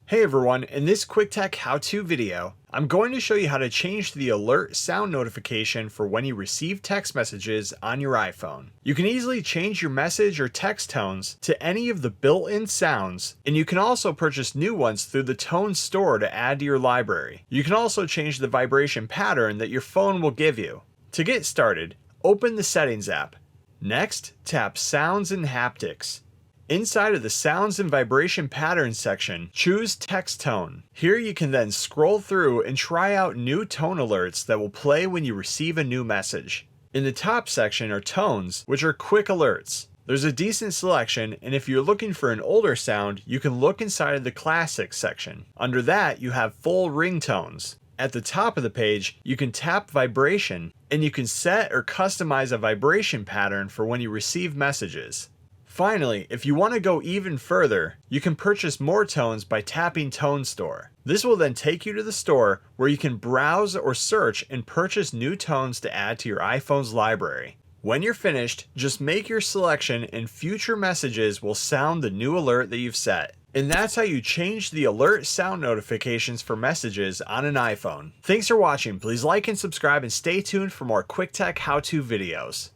Hey everyone, in this quick tech how-to video, I'm going to show you how to change the alert sound notification for when you receive text messages on your iPhone. You can easily change your message or text tones to any of the built-in sounds, and you can also purchase new ones through the Tone store to add to your library. You can also change the vibration pattern that your phone will give you. To get started, open the Settings app. Next, tap Sounds and Haptics. Inside of the Sounds and Vibration Patterns section, choose Text Tone. Here you can then scroll through and try out new tone alerts that will play when you receive a new message. In the top section are tones, which are quick alerts. There's a decent selection, and if you're looking for an older sound, you can look inside of the Classics section. Under that, you have full ringtones. At the top of the page, you can tap Vibration, and you can set or customize a vibration pattern for when you receive messages. Finally, if you want to go even further, you can purchase more tones by tapping Tone Store. This will then take you to the store where you can browse or search and purchase new tones to add to your iPhone's library. When you're finished, just make your selection and future messages will sound the new alert that you've set. And that's how you change the alert sound notifications for messages on an iPhone. Thanks for watching. Please like and subscribe and stay tuned for more quick tech how-to videos.